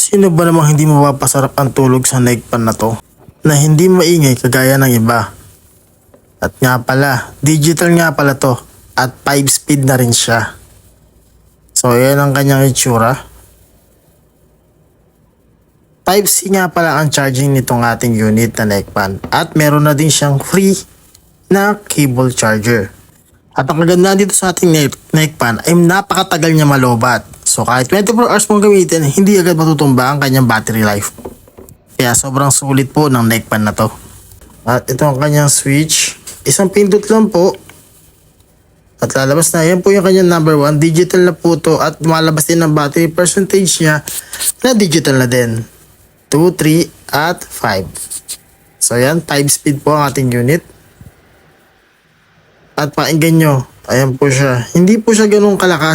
Sino ba namang hindi mapapasarap ang tulog sa neck pan na to? Na hindi maingay kagaya ng iba. At nga pala, digital nga pala to. At 5 speed na rin siya. So yan ang kanyang itsura. Type-C nga pala ang charging nitong ating unit na neck pan. At meron na din siyang free na cable charger. At ang kagandahan dito sa ating neck pan ay napakatagal niya malobat. So kahit 24 hours mong gamitin, hindi agad matutumba ang kanyang battery life. Kaya sobrang sulit po ng neck pan na to. At ito ang kanyang switch. Isang pindot lang po. At lalabas na. Yan po yung kanyang number 1. Digital na po to. At lumalabas din ang battery percentage niya na digital na din. 2, 3, at 5. So yan, 5 speed po ang ating unit. At pakinggan nyo. Ayan po siya. Hindi po siya ganun kalakas.